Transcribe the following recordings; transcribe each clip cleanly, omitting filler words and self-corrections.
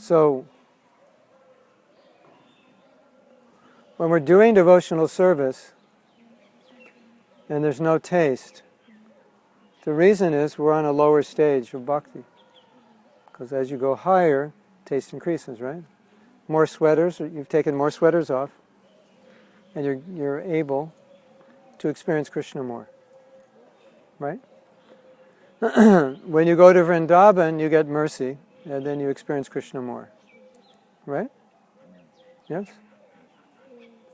So, when we're doing devotional service and there's no taste, the reason is we're on a lower stage of bhakti. Because as you go higher, taste increases, right? More sweaters, you've taken more sweaters off, and you're able to experience Krishna more, right? When you go to Vrindavan, you get mercy, and then you experience Krishna more, right? Yes?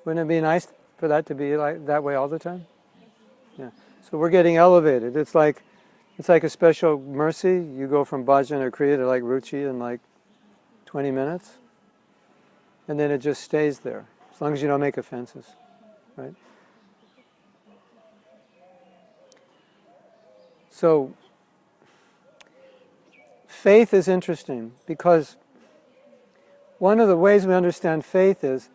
Wouldn't it be nice for that to be like that way all the time? Yeah. So we're getting elevated. It's like a special mercy. You go from bhajan or kriya to like ruchi in like 20 minutes, and then it just stays there, as long as you don't make offenses, right? So faith is interesting because one of the ways we understand faith is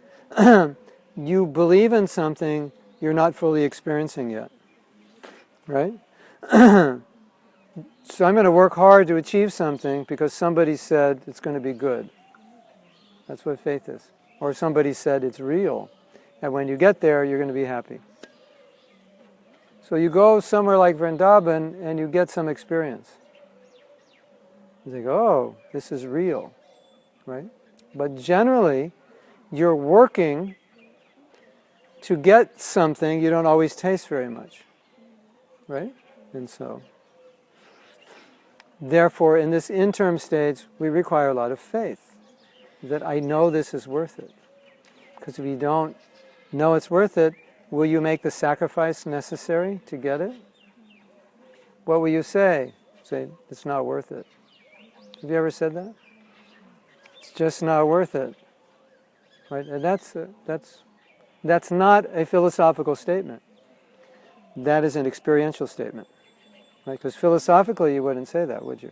you believe in something you're not fully experiencing yet, right? So I'm going to work hard to achieve something because somebody said it's going to be good. That's what faith is. Or somebody said it's real. And when you get there, you're going to be happy. So you go somewhere like Vrindavan and you get some experience. You think, oh, this is real, right? But generally, you're working to get something you don't always taste very much, right? And so, therefore, in this interim stage, we require a lot of faith, that I know this is worth it. Because if you don't know it's worth it, will you make the sacrifice necessary to get it? What will you say? Say, it's not worth it. Have you ever said that? It's just not worth it. Right? And that's not a philosophical statement. That is an experiential statement. Right? Because philosophically you wouldn't say that, would you?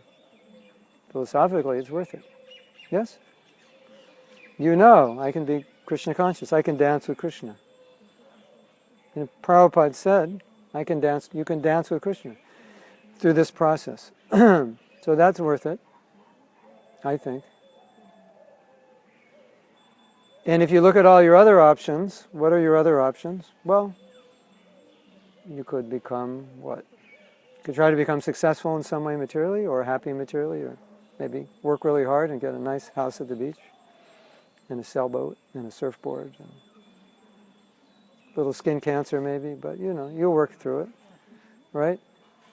Philosophically it's worth it. Yes? You know, I can be Krishna conscious. I can dance with Krishna. And Prabhupada said, you can dance with Krishna through this process. So that's worth it, I think. And if you look at all your other options, what are your other options? Well, you could become what? You could try to become successful in some way materially, or happy materially, or maybe work really hard and get a nice house at the beach, and a sailboat, and a surfboard, and a little skin cancer maybe, but you'll work through it, right?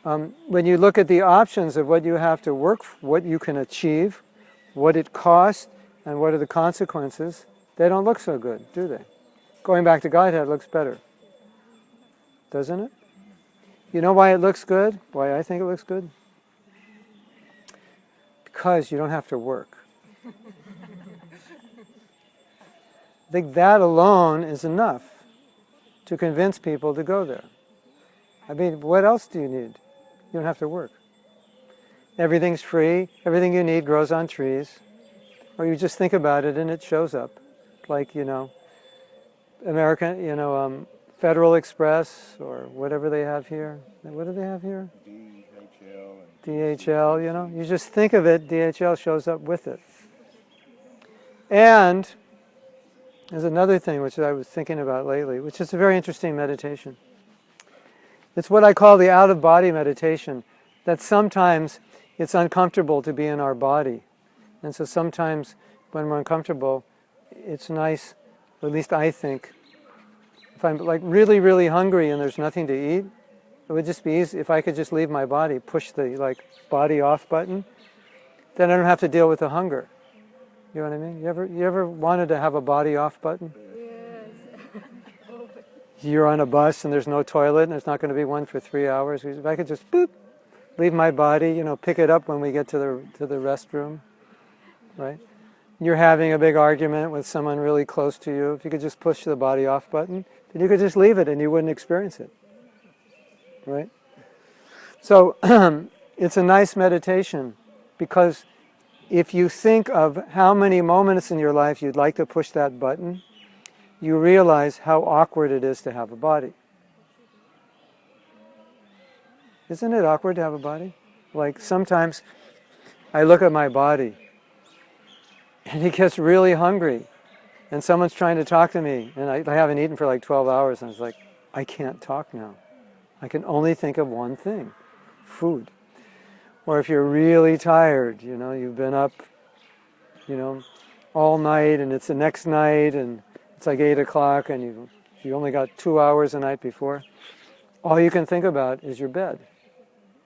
When you look at the options of what you have to work for, what you can achieve, what it costs, and what are the consequences, they don't look so good, do they? Going back to Godhead looks better, doesn't it? You know why it looks good? Why I think it looks good? Because you don't have to work. I think that alone is enough to convince people to go there. I mean, what else do you need? You don't have to work. Everything's free. Everything you need grows on trees. Or you just think about it and it shows up. Like, American, Federal Express or whatever they have here. What do they have here? DHL, You just think of it, DHL shows up with it. And there's another thing which I was thinking about lately, which is a very interesting meditation. It's what I call the out-of-body meditation, that sometimes it's uncomfortable to be in our body. And so sometimes when we're uncomfortable, it's nice, or at least I think, if I'm like really, really hungry and there's nothing to eat, it would just be easy if I could just leave my body, push the body off button, then I don't have to deal with the hunger. You know what I mean? You ever wanted to have a body off button? Yes. You're on a bus and there's no toilet and there's not going to be one for 3 hours. If I could just boop, leave my body, pick it up when we get to the restroom, right? You're having a big argument with someone really close to you. If you could just push the body off button, then you could just leave it and you wouldn't experience it, right? So it's a nice meditation because if you think of how many moments in your life you'd like to push that button, you realize how awkward it is to have a body. Isn't it awkward to have a body? Like sometimes I look at my body and he gets really hungry, and someone's trying to talk to me, and I haven't eaten for like 12 hours, and I was like, I can't talk now. I can only think of one thing, food. Or if you're really tired, you've been up, all night, and it's the next night, and it's like 8 o'clock, and you only got 2 hours the night before, all you can think about is your bed,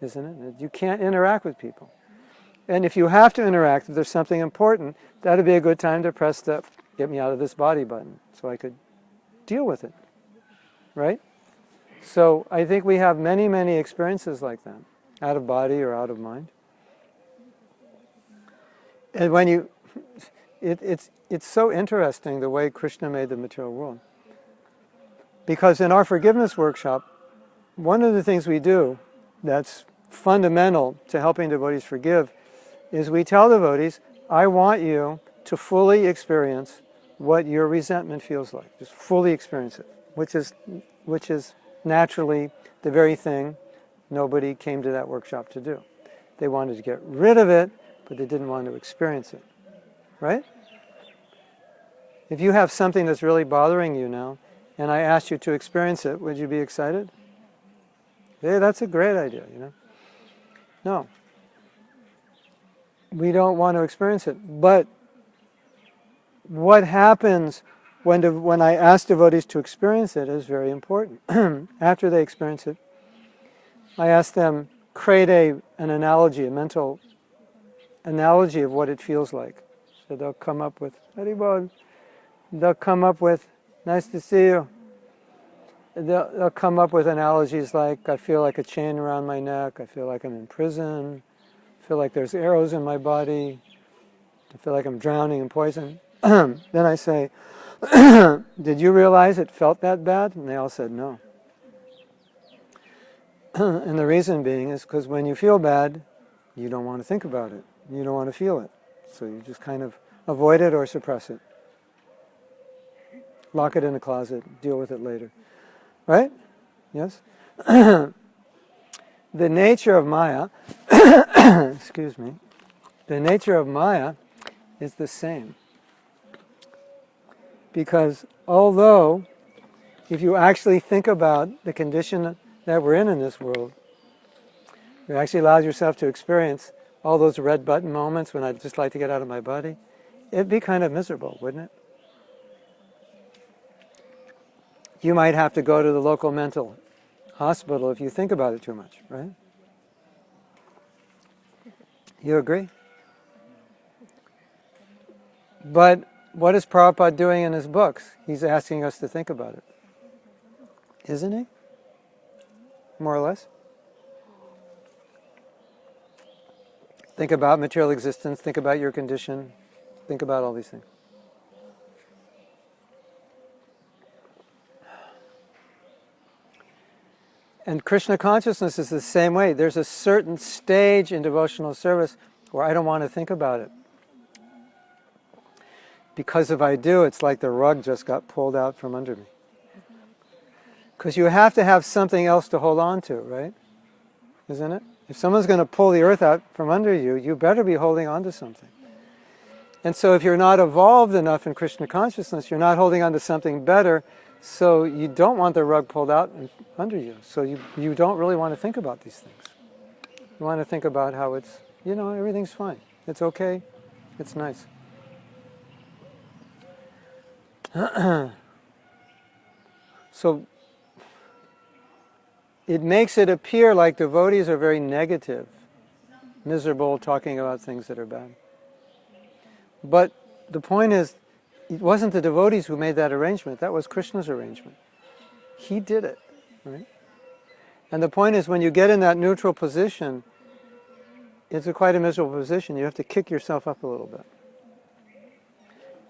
isn't it? You can't interact with people. And if you have to interact, if there's something important, that'd be a good time to press the get me out of this body button so I could deal with it, right? So I think we have many, many experiences like that, out of body or out of mind. And when it's so interesting the way Krishna made the material world. Because in our forgiveness workshop, one of the things we do that's fundamental to helping devotees forgive is we tell devotees, I want you to fully experience what your resentment feels like. Just fully experience it, which is naturally the very thing nobody came to that workshop to do. They wanted to get rid of it, but they didn't want to experience it. Right? If you have something that's really bothering you now, and I asked you to experience it, would you be excited? Hey, that's a great idea, No. We don't want to experience it. But what happens when I ask devotees to experience it is very important. After they experience it, I ask them, create an analogy, a mental analogy of what it feels like. So they'll come up with, Haribol. They'll come up with, nice to see you. They'll come up with analogies like, I feel like a chain around my neck, I feel like I'm in prison, I feel like there's arrows in my body, I feel like I'm drowning in poison. Then I say, did you realize it felt that bad? And they all said no. And the reason being is because when you feel bad, you don't want to think about it. You don't want to feel it. So you just kind of avoid it or suppress it. Lock it in a closet, deal with it later. Right? Yes? The nature of Maya, excuse me, the nature of Maya is the same. Because although, if you actually think about the condition that we're in this world, you actually allowed yourself to experience all those red button moments when I'd just like to get out of my body, it'd be kind of miserable, wouldn't it? You might have to go to the local mental hospital if you think about it too much, right? You agree? But what is Prabhupada doing in his books? He's asking us to think about it. Isn't he? More or less? Think about material existence, think about your condition, think about all these things. And Krishna consciousness is the same way. There's a certain stage in devotional service where I don't want to think about it. Because if I do, it's like the rug just got pulled out from under me. Because you have to have something else to hold on to, right? Isn't it? If someone's going to pull the earth out from under you, you better be holding on to something. And so if you're not evolved enough in Krishna consciousness, you're not holding on to something better, so you don't want the rug pulled out under you. So you don't really want to think about these things. You want to think about how it's, everything's fine. It's okay. It's nice. So it makes it appear like devotees are very negative, miserable, talking about things that are bad. But the point is, it wasn't the devotees who made that arrangement. That was Krishna's arrangement. He did it, right? And the point is, when you get in that neutral position, it's quite a miserable position. You have to kick yourself up a little bit.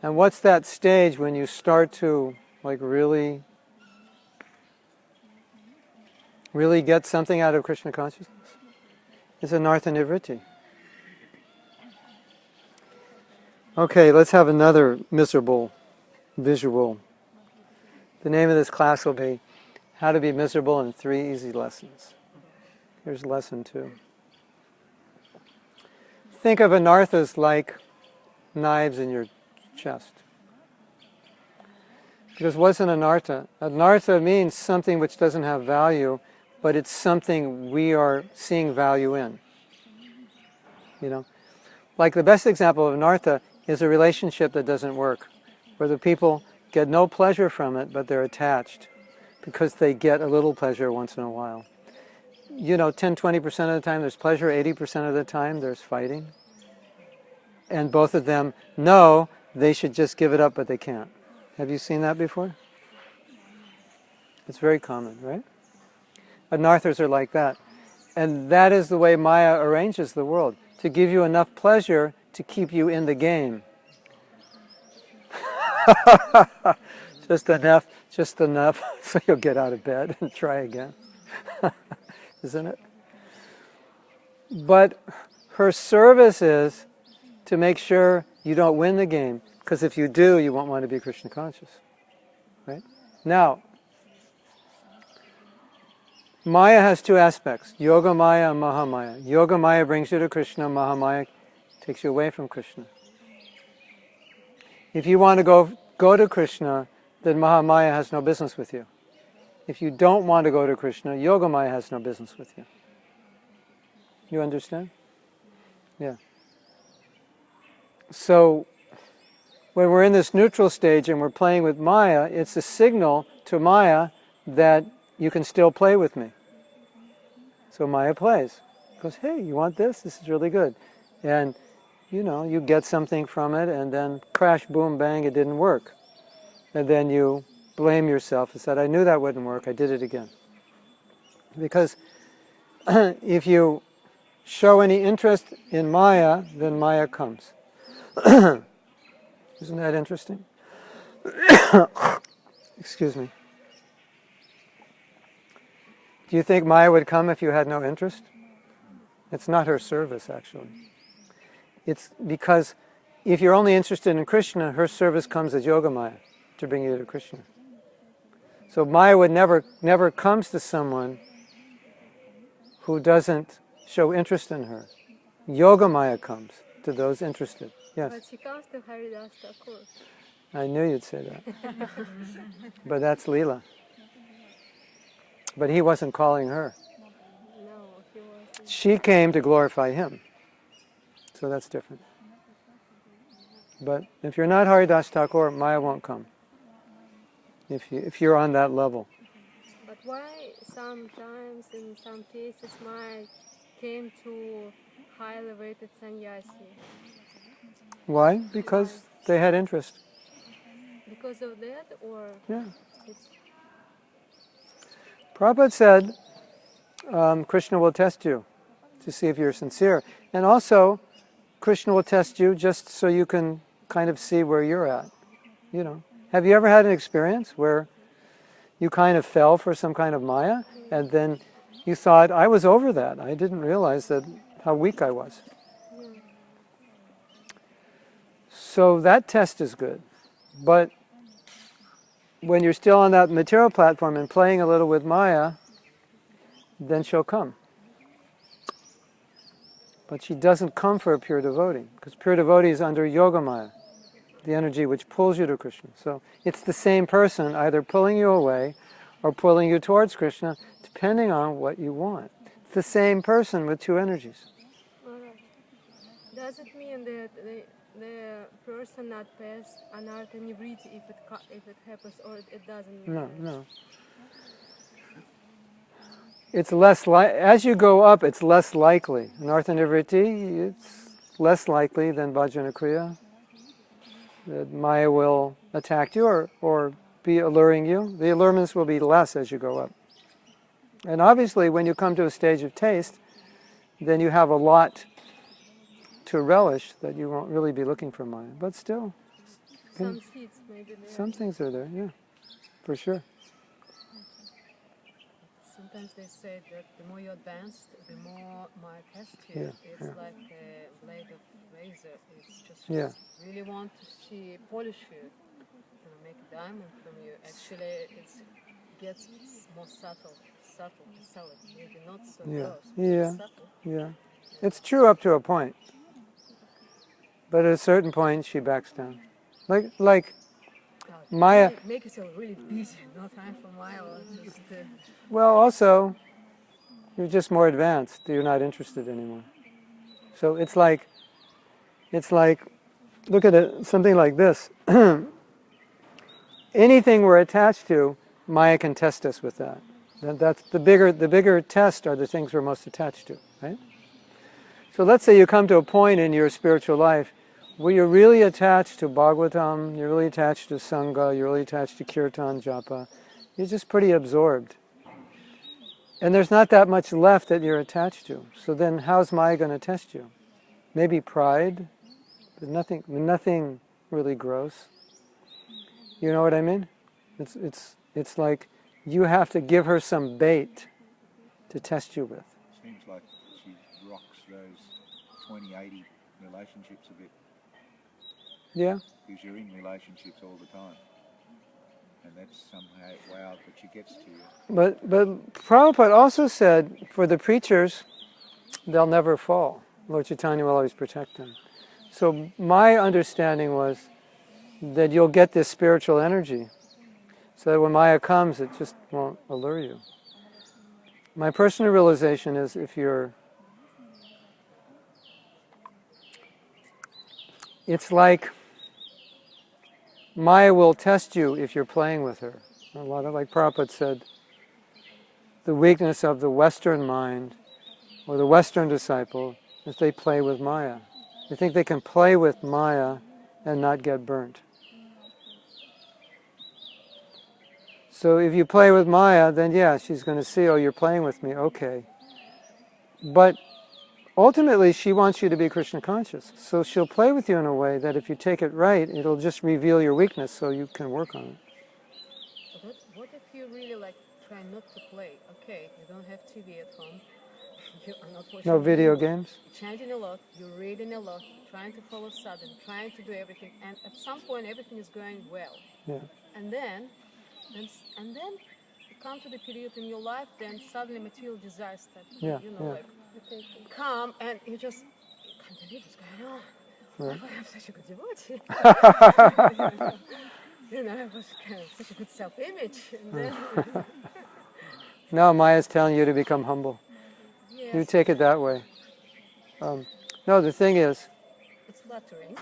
And what's that stage when you start to, really get something out of Krishna consciousness? It's anartha nivritti. Okay, let's have another miserable visual. The name of this class will be How to be Miserable in 3 Easy Lessons. Here's lesson 2. Think of anarthas like knives in your chest. Because what's an anartha? Anartha means something which doesn't have value, but it's something we are seeing value in. You know, like the best example of anartha is a relationship that doesn't work, where the people get no pleasure from it, but they're attached because they get a little pleasure once in a while. You know, 10-20% of the time there's pleasure, 80% of the time there's fighting. And both of them know they should just give it up, but they can't. Have you seen that before? It's very common, right? Anarthas are like that. And that is the way Maya arranges the world, to give you enough pleasure to keep you in the game. just enough, so you'll get out of bed and try again. Isn't it? But her service is to make sure you don't win the game, because if you do, you won't want to be Krishna conscious. Right? Now, Maya has two aspects, Yoga Maya and Mahamaya. Yoga Maya brings you to Krishna, Mahamaya takes you away from Krishna. If you want to go to Krishna, then Mahamaya has no business with you. If you don't want to go to Krishna, Yoga Maya has no business with you. You understand? Yeah. So, when we're in this neutral stage and we're playing with Maya, it's a signal to Maya that you can still play with me. So Maya plays. Goes, hey, you want this? This is really good. And, you know, you get something from it, and then crash, boom, bang, it didn't work. And then you blame yourself and said, I knew that wouldn't work, I did it again. Because if you show any interest in Maya, then Maya comes. Isn't that interesting? Excuse me. Do you think Maya would come if you had no interest? It's not her service, actually. It's because if you're only interested in Krishna, her service comes as Yoga Maya to bring you to Krishna. So Maya would never comes to someone who doesn't show interest in her. Yoga Maya comes to those interested. Yes? But she comes to Haridas Thakur. I knew you'd say that. But that's Leela. But he wasn't calling her. No, he wasn't. She came to glorify him. So that's different. But if you're not Haridas Thakur, Maya won't come. If you're on that level. But why sometimes, in some cases, Maya came to high elevated sannyasi? Why? Because they had interest. Because of that, or Yeah. it's Prabhupada said, Krishna will test you to see if you're sincere. And also, Krishna will test you just so you can kind of see where you're at. You know. Have you ever had an experience where you kind of fell for some kind of Maya, and then you thought, I was over that. I didn't realize how weak I was. yeah. So that test is good. But when you're still on that material platform and playing a little with Maya, then she'll come. But she doesn't come for a pure devotee, because pure devotee is under Yoga Maya, the energy which pulls you to Krishna. So it's the same person either pulling you away or pulling you towards Krishna, depending on what you want. It's the same person with two energies. Alright. Does it mean that the person not pass anartha nivriti if it happens, or it doesn't mean that? No. It's less as you go up, it's less likely. Anartha nivritti, it's less likely than bhajana kriya that Maya will attack you or be alluring you. The allurements will be less as you go up. And obviously, when you come to a stage of taste, then you have a lot to relish that you won't really be looking for Maya. But still, Some seeds maybe there. some things are there, yeah, for sure. Sometimes they say that the more you advance, the more Maya tests you. Yeah, It's yeah. like a blade of razor. It's just Yeah. really want to see polish you, make a diamond from you. Actually, it gets more subtle, maybe not so Yeah. gross, Yeah. subtle. Yeah. It's true up to a point. But at a certain point, she backs down. Like God, Maya. make yourself really busy. No time for Maya. Just, Well, also, you're just more advanced. You're not interested anymore. So it's like, look at it, something like this. Anything we're attached to, Maya can test us with that. That's the bigger test are the things we're most attached to, right? So let's say you come to a point in your spiritual life where you're really attached to Bhagavatam, you're really attached to Sangha, you're really attached to Kirtan, Japa. You're just pretty absorbed. And there's not that much left that you're attached to. So then how's Maya going to test you? Maybe pride, but nothing really gross. You know what I mean? It's like you have to give her some bait to test you with. Seems like she rocks those 20-80 relationships a bit. Yeah. Because you're in relationships all the time. And that's somehow wow that she gets to you. But Prabhupada also said for the preachers, they'll never fall. Lord Chaitanya will always protect them. So my understanding was that you'll get this spiritual energy so that when Maya comes, it just won't allure you. My personal realization is it's like Maya will test you if you're playing with her. A lot of, like Prabhupada said, the weakness of the Western mind or the Western disciple is they play with Maya. They think they can play with Maya and not get burnt. So if you play with Maya, then yeah, she's going to see, oh, you're playing with me, okay. But ultimately, she wants you to be Krishna conscious. So she'll play with you in a way that if you take it right, it'll just reveal your weakness so you can work on it. but what if you really like try not to play? Okay, you don't have TV at home. You are not watching No video TV. games? You're chanting a lot, you're reading a lot, trying to follow sadhana, trying to do everything, and at some point everything is going well. Yeah. And then you come to the period in your life, then suddenly material desires start, Yeah, like come, and you just can't believe what's going on. Right. I have such a good devotee. I was kind of such a good self-image. And then, Now Maya's telling you to become humble. yes, You take it that way. No, the thing is, it's flattering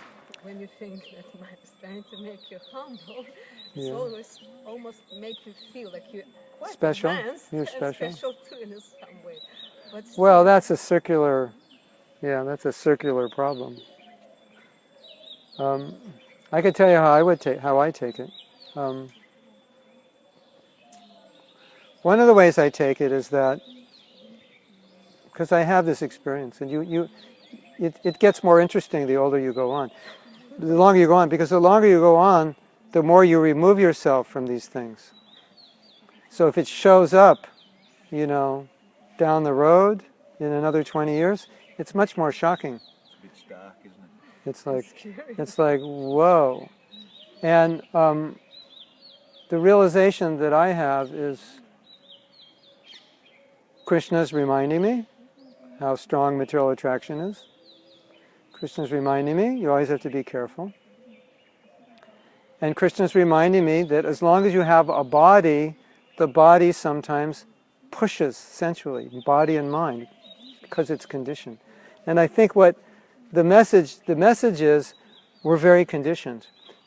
when you think that Maya is trying to make you humble. It's Yeah. always almost make you feel like you're quite Special? advanced You're and special? special too in some way. But Well, still, that's a circular problem. I could tell you how I take it. One of the ways I take it is that because I have this experience, and it gets more interesting the older you go on, the longer you go on, because the longer you go on, the more you remove yourself from these things. So if it shows up, down the road in another 20 years, it's much more shocking. It's a bit stark, isn't it? It's like whoa. And the realization that I have is Krishna's reminding me how strong material attraction is. Krishna's reminding me you always have to be careful. And Krishna's reminding me that as long as you have a body, the body sometimes pushes sensually, body and mind, because it's conditioned. And I think what the message is, we're very conditioned,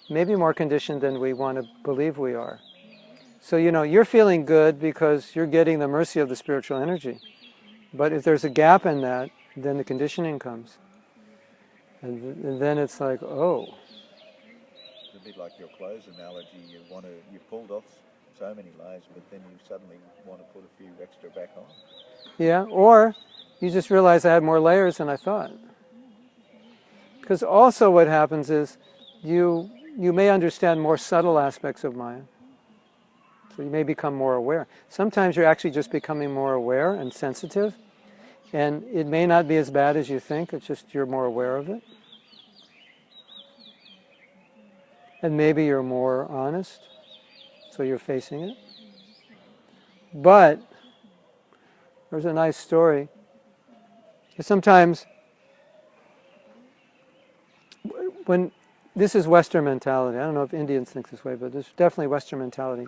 maybe more conditioned than we want to believe we are. So you're feeling good because you're getting the mercy of the spiritual energy. But if there's a gap in that, then the conditioning comes. And then it's like, oh. It's a bit like your clothes analogy. You pulled off so many layers, but then you suddenly want to put a few extra back on. Yeah, or you just realize I had more layers than I thought. Because also what happens is you may understand more subtle aspects of Maya. So you may become more aware. Sometimes you're actually just becoming more aware and sensitive, and it may not be as bad as you think, it's just you're more aware of it. And maybe you're more honest, so you're facing it. But there's a nice story. Sometimes, when this is Western mentality. I don't know if Indians think this way, but this is definitely Western mentality.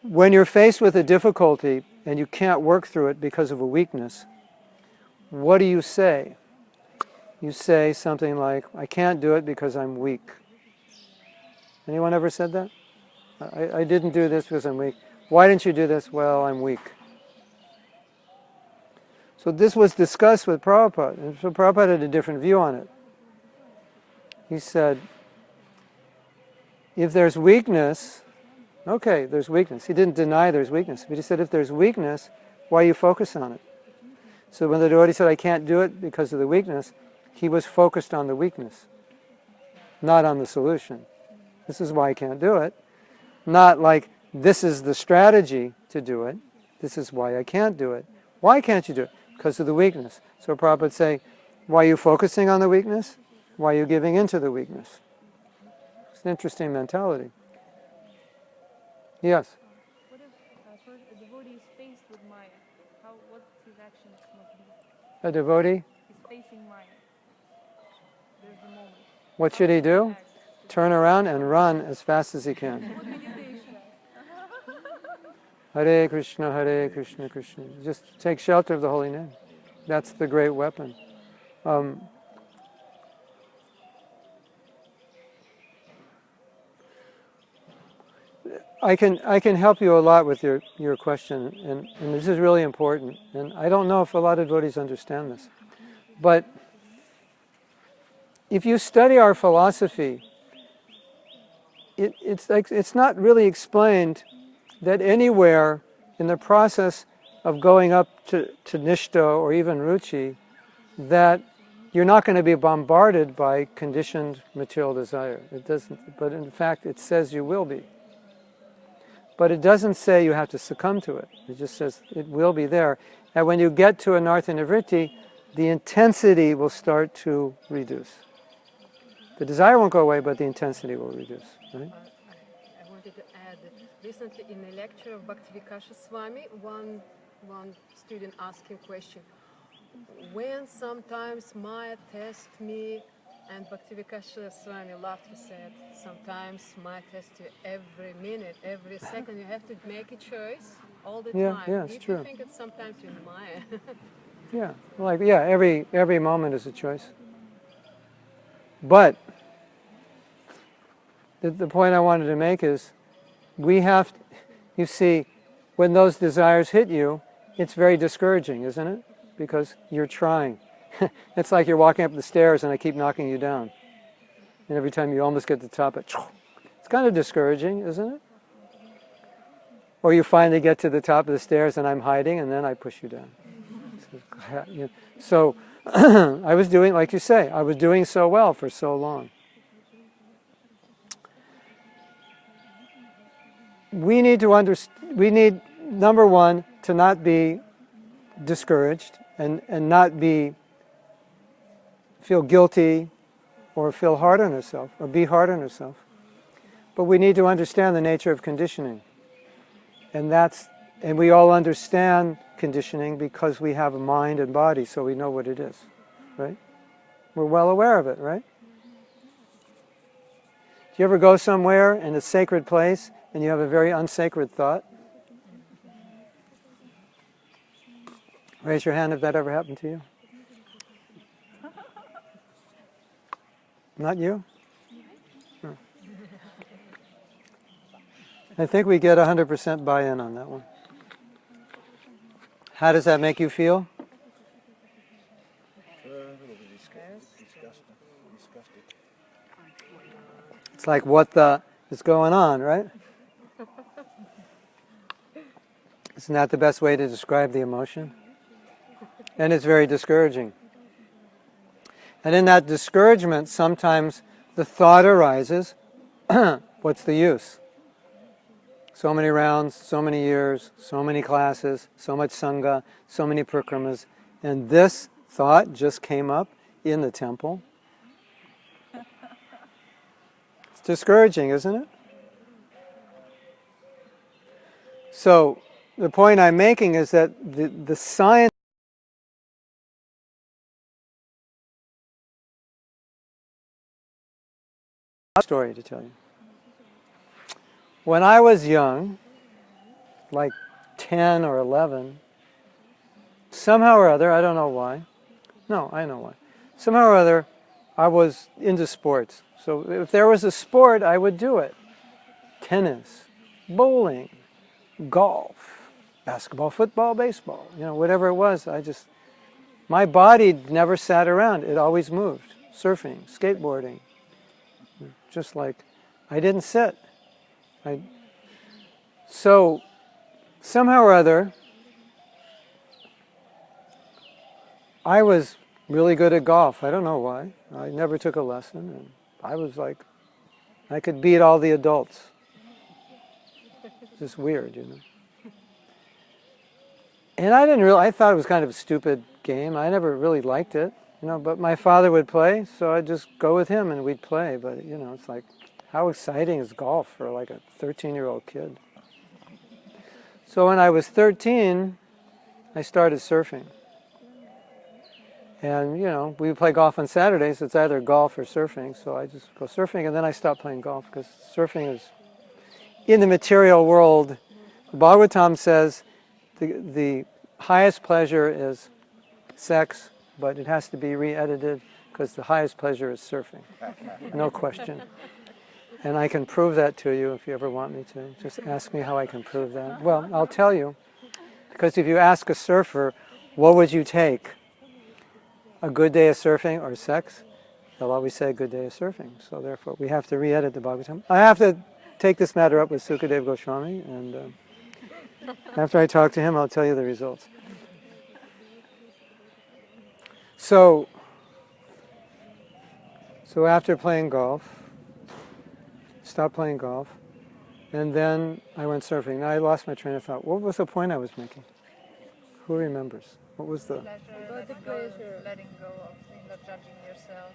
When you're faced with a difficulty and you can't work through it because of a weakness, what do you say? You say something like, I can't do it because I'm weak. Anyone ever said that? I didn't do this because I'm weak. Why didn't you do this? Well, I'm weak. So this was discussed with Prabhupada, and so Prabhupada had a different view on it. He said, if there's weakness, okay, there's weakness. He didn't deny there's weakness, but he said, if there's weakness, why you focus on it? So when the devotee said, I can't do it because of the weakness, he was focused on the weakness, not on the solution. This is why I can't do it. Not like, this is the strategy to do it. This is why I can't do it. Why can't you do it? Because of the weakness. So Prabhupada would say, why are you focusing on the weakness? Why are you giving into the weakness? It's an interesting mentality. Yes? What if first a devotee is faced with Maya? What his actions must be? A devotee? He's facing Maya. There's the moment. What should he do? Turn around and run as fast as he can. Hare Krishna, Krishna Krishna. Just take shelter of the holy name. That's the great weapon. I can help you a lot with your question, and this is really important. And I don't know if a lot of devotees understand this, but if you study our philosophy, it's not really explained that anywhere in the process of going up to Nishta or even Ruchi, that you're not going to be bombarded by conditioned material desire. It doesn't, but in fact it says you will be. But it doesn't say you have to succumb to it. It just says it will be there. And when you get to anartha nivritti, the intensity will start to reduce. The desire won't go away, but the intensity will reduce. Right? I wanted to add that recently in a lecture of Bhakti Swami, one student asked him a question. When sometimes Maya tests me, and Bhakti Swami laughed, he said, sometimes Maya tests you every minute, every second. You have to make a choice all the time. Yeah, it's true. You think it's sometimes in Maya. Every moment is a choice. But the point I wanted to make is, you see, when those desires hit you, it's very discouraging, isn't it? Because you're trying. It's like you're walking up the stairs and I keep knocking you down. And every time you almost get to the top, it's kind of discouraging, isn't it? Or you finally get to the top of the stairs and I'm hiding and then I push you down. So I was doing, like you say, I was doing so well for so long. We need, number one, to not be discouraged and not feel guilty or feel hard on herself or be hard on herself. But we need to understand the nature of conditioning. And we all understand conditioning because we have a mind and body, so we know what it is, right? We're well aware of it, right? Do you ever go somewhere in a sacred place and you have a very unsacred thought? Raise your hand if that ever happened to you. Not you? No. I think we get 100% buy-in on that one. How does that make you feel? A little bit disgusted. It's like, what the is going on, right? Isn't that the best way to describe the emotion? And it's very discouraging. And in that discouragement, sometimes the thought arises, what's the use? So many rounds, so many years, so many classes, so much sangha, so many prikramas, and this thought just came up in the temple. It's discouraging, isn't it? So the point I'm making is that the science story to tell you. When I was young, like 10 or 11, somehow or other, I don't know why. No, I know why. Somehow or other, I was into sports. So if there was a sport, I would do it. Tennis, bowling, golf, basketball, football, baseball, whatever it was. My body never sat around. It always moved. Surfing, skateboarding. Just like, I didn't sit. So somehow or other, I was really good at golf. I don't know why. I never took a lesson. And I was like, I could beat all the adults. It's just weird, And I thought it was kind of a stupid game. I never really liked it, but my father would play, so I'd just go with him and we'd play. But, it's like, how exciting is golf for like a 13-year-old kid? So when I was 13, I started surfing. And, we would play golf on Saturdays. It's either golf or surfing. So I just go surfing, and then I stopped playing golf because surfing is, in the material world, Bhagavatam says the highest pleasure is sex, but it has to be re-edited because the highest pleasure is surfing. No question. And I can prove that to you if you ever want me to. Just ask me how I can prove that. Well, I'll tell you. Because if you ask a surfer, what would you take? A good day of surfing or sex? They'll always say a good day of surfing. So therefore, we have to re-edit the Bhagavatam. I have to take this matter up with Sukadeva Goswami, and after I talk to him, I'll tell you the results. So after playing golf, stopped playing golf, and then I went surfing. Now I lost my train of thought. What was the point I was making? Who remembers? What was the... Letting go of not judging yourself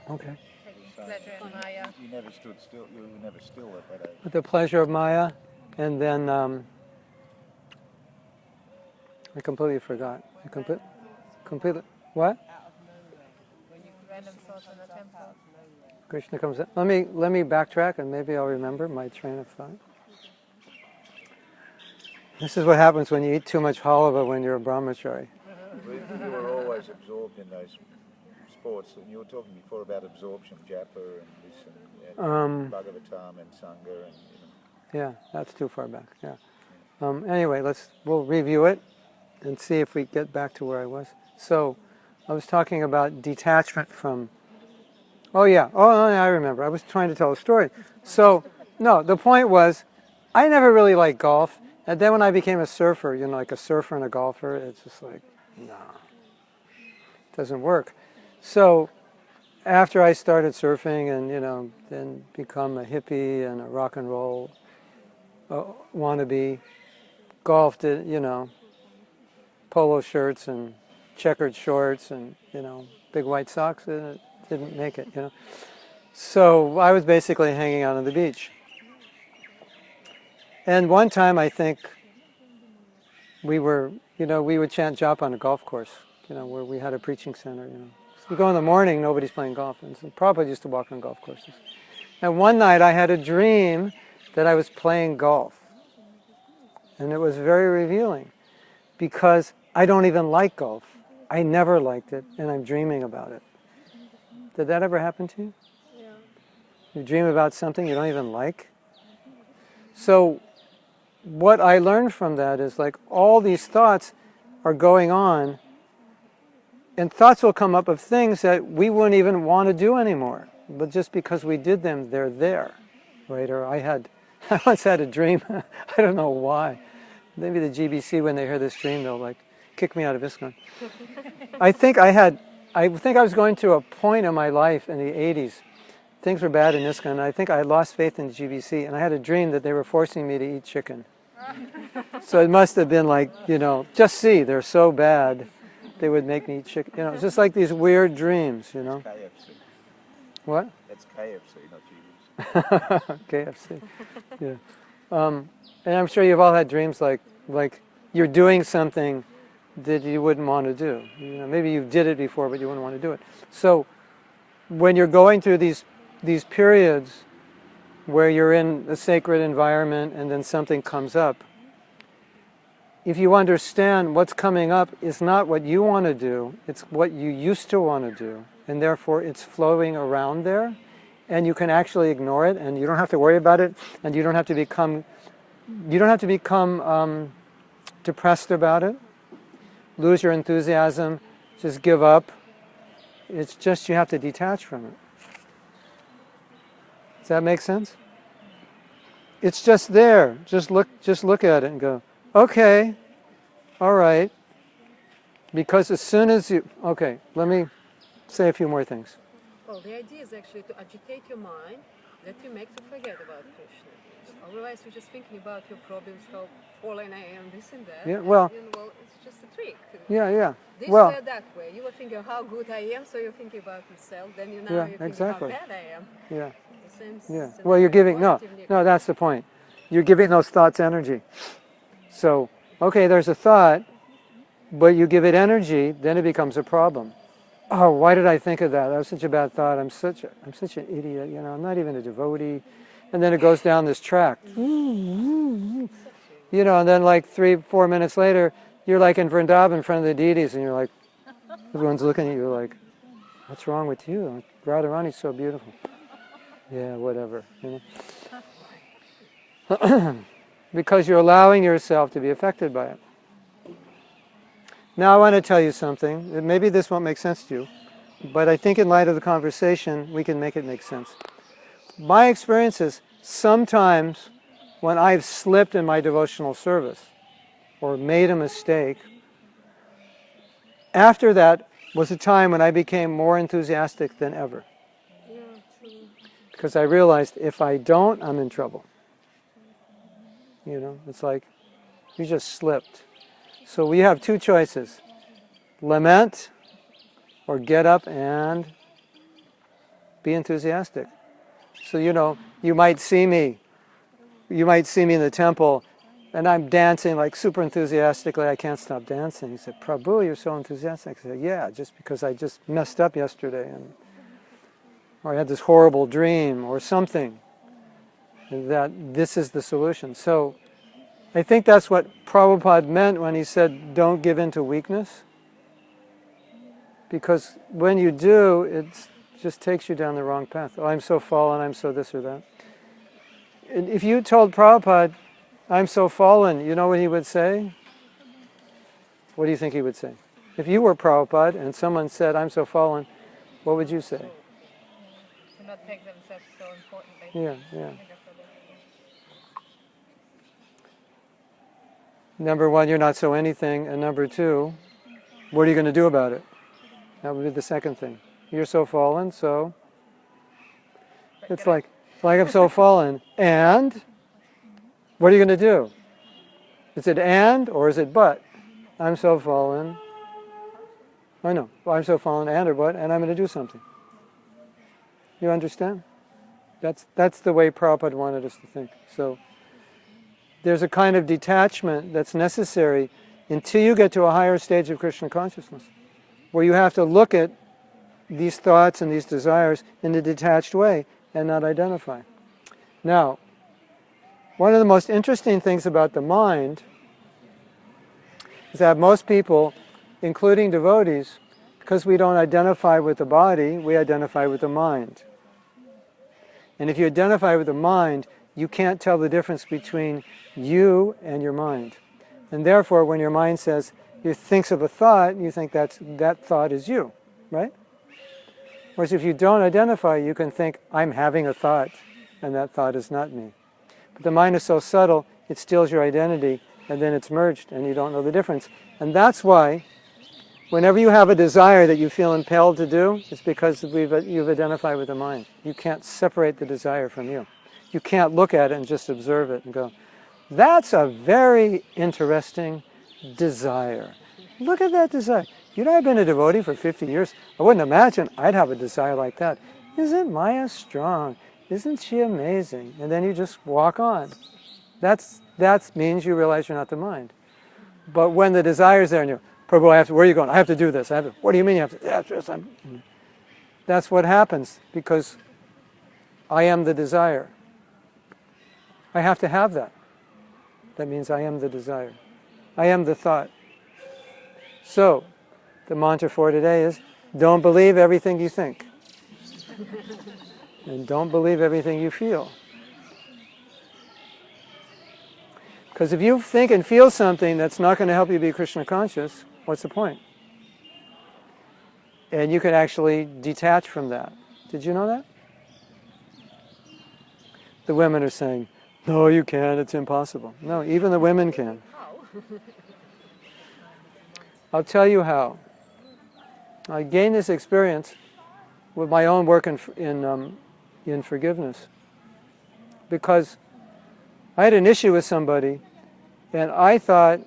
for Okay. taking pleasure in Maya. You never stood still. You were never still at that age. With the pleasure of Maya, and then I completely forgot. Completely. What? Random thoughts in the temple. Krishna comes in. Let me backtrack, and maybe I'll remember my train of thought. This is what happens when you eat too much halava when you're a brahmachari. You were always absorbed in those sports. And you were talking before about absorption, japa and this and Bhagavatam and Sangha and Yeah, that's too far back. Yeah. Anyway, we'll review it and see if we get back to where I was. So, I was talking about detachment from. Oh yeah. Oh, I remember. I was trying to tell a story. So, no, the point was, I never really liked golf. And then when I became a surfer, like a surfer and a golfer, it's just like, no, it doesn't work. So after I started surfing and, then become a hippie and a rock and roll wannabe, golf did, polo shirts and checkered shorts and, big white socks, it didn't make it, So I was basically hanging out on the beach. And one time I think we were, we would chant japa on a golf course, where we had a preaching center, So you go in the morning, nobody's playing golf. And so Prabhupada used to walk on golf courses. And one night I had a dream that I was playing golf. And it was very revealing because I don't even like golf. I never liked it, and I'm dreaming about it. Did that ever happen to you? Yeah. You dream about something you don't even like? So what I learned from that is like all these thoughts are going on, and thoughts will come up of things that we wouldn't even want to do anymore. But just because we did them, they're there, right? Or I once had a dream, I don't know why. Maybe the GBC, when they hear this dream, they'll like kick me out of ISKCON. I think I was going through a point in my life in the 80s. Things were bad in ISKCON, and I think I lost faith in the GBC, and I had a dream that they were forcing me to eat chicken. So it must have been like, just see, they're so bad, they would make me eat chicken. It's just like these weird dreams, KFC. What? That's KFC, not GBC. KFC, yeah. And I'm sure you've all had dreams like you're doing something that you wouldn't want to do. Maybe you did it before, but you wouldn't want to do it. So when you're going through these these periods where you're in a sacred environment and then something comes up, if you understand what's coming up is not what you want to do, it's what you used to want to do, and therefore it's flowing around there, and you can actually ignore it, and you don't have to worry about it, and you don't have to become depressed about it, lose your enthusiasm, just give up. It's just you have to detach from it. Does that make sense? It's just there. Just look at it and go, okay, all right. Because as soon as you, okay, let me say a few more things. Well, the idea is actually to agitate your mind that you make to forget about Krishna. Otherwise, you're just thinking about your problems, how fallen I am, this and that. Yeah, well, well, it's just a trick. Yeah. This Well, way or that way. You were thinking how good I am, so you're thinking about yourself. Then you're thinking exactly. how bad I am. Yeah. The same Yeah. scenario, Well, you're giving, no, positive, that's the point. You're giving those thoughts energy. So, okay, there's a thought, but you give it energy, then it becomes a problem. Oh, why did I think of that? That was such a bad thought. I'm such an idiot, I'm not even a devotee. And then it goes down this track. And then like 3-4 minutes later, you're like in Vrindavan in front of the deities, and you're like, everyone's looking at you like, what's wrong with you? Radharani's so beautiful. Yeah, whatever. Because you're allowing yourself to be affected by it. Now I want to tell you something. Maybe this won't make sense to you, but I think in light of the conversation, we can make it make sense. My experience is sometimes when I've slipped in my devotional service or made a mistake, after that was a time when I became more enthusiastic than ever. Yeah, true. Because I realized if I don't, I'm in trouble. It's like you just slipped. So we have two choices: lament or get up and be enthusiastic. So you might see me in the temple and I'm dancing like super enthusiastically. I can't stop dancing. He said, Prabhu, you're so enthusiastic. I said, yeah, just because I just messed up yesterday, or I had this horrible dream or something, that this is the solution. So I think that's what Prabhupada meant when he said, don't give in to weakness. Because when you do, it just takes you down the wrong path. Oh, I'm so fallen, I'm so this or that. And if you told Prabhupada, I'm so fallen, you know what he would say? What do you think he would say? If you were Prabhupada and someone said, I'm so fallen, what would you say? To not take themselves so importantly. Yeah. Number one, you're not so anything. And number two, what are you going to do about it? That would be the second thing. You're so fallen, so it's like I'm so fallen. And what are you going to do? Is it and or is it but? I'm so fallen. I know. Well, I'm so fallen and or but, and I'm going to do something. You understand? That's the way Prabhupada wanted us to think. So there's a kind of detachment that's necessary until you get to a higher stage of Krishna consciousness, where you have to look at these thoughts and these desires in a detached way and not identify. Now, one of the most interesting things about the mind is that most people, including devotees, because we don't identify with the body, we identify with the mind. And if you identify with the mind, you can't tell the difference between you and your mind. And therefore, when your mind says, it thinks of a thought, you think that thought is you, right? Whereas if you don't identify, you can think, I'm having a thought, and that thought is not me. But the mind is so subtle, it steals your identity, and then it's merged, and you don't know the difference. And that's why, whenever you have a desire that you feel impelled to do, it's because you've identified with the mind. You can't separate the desire from you. You can't look at it and just observe it and go, that's a very interesting desire. Look at that desire. I've been a devotee for 50 years. I wouldn't imagine I'd have a desire like that. Isn't Maya strong? Isn't she amazing? And then you just walk on. That means you realize you're not the mind. But when the desire's there and you're, Prabhu, where are you going? I have to do this. What do you mean you have to? That's what happens, because I am the desire. I have to have that. That means I am the desire. I am the thought. So, the mantra for today is, don't believe everything you think. And don't believe everything you feel. Because if you think and feel something that's not going to help you be Krishna conscious, what's the point? And you can actually detach from that. Did you know that? The women are saying, no, you can't, it's impossible. No, even the women can. How? I'll tell you how. I gained this experience with my own work in forgiveness. Because I had an issue with somebody, and I thought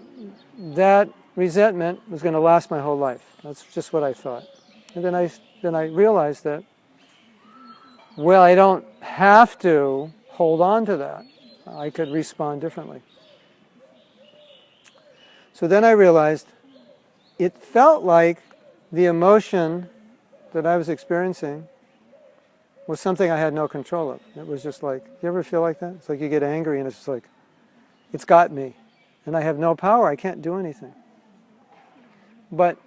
that resentment was going to last my whole life. That's just what I thought. And then I realized that, well, I don't have to hold on to that. I could respond differently. So then I realized it felt like the emotion that I was experiencing was something I had no control of. It was just like, you ever feel like that? It's like you get angry and it's just like, it's got me. And I have no power, I can't do anything. But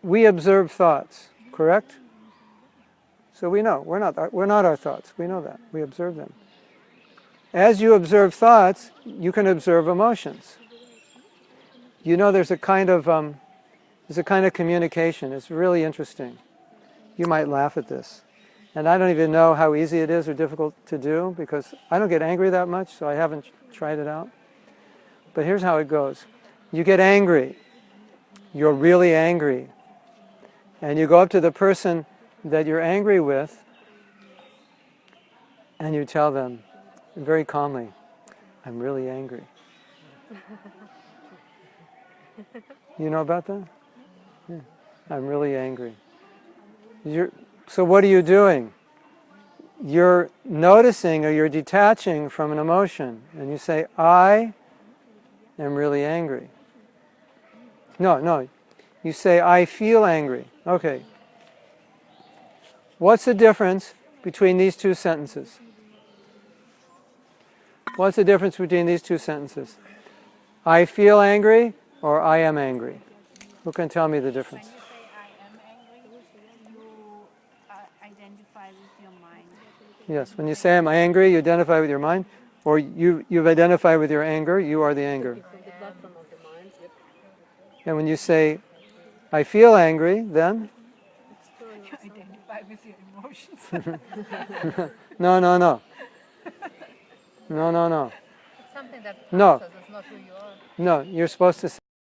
we observe thoughts, correct? So we know, we're not our thoughts, we know that, we observe them. As you observe thoughts, you can observe emotions. You know there's a kind of communication, it's really interesting. You might laugh at this. And I don't even know how easy it is or difficult to do because I don't get angry that much, so I haven't tried it out. But here's how it goes. You get angry. You're really angry. And you go up to the person that you're angry with and you tell them very calmly, I'm really angry. You know about that? Yeah. I'm really angry. So what are you doing? You're noticing or you're detaching from an emotion and you say, I am really angry. No, you say, I feel angry. Okay. What's the difference between these two sentences? What's the difference between these two sentences? I feel angry or I am angry? Who can tell me the difference? When you say I am angry, you identify with your mind. Yes, when you say I'm angry, you identify with your mind, or you've identified with your anger, you are the anger. From the platform of the mind, yep. And when you say I feel angry, then? You identify with your emotions. No. It's something that No. passes, it's not who you are. No, you're supposed to say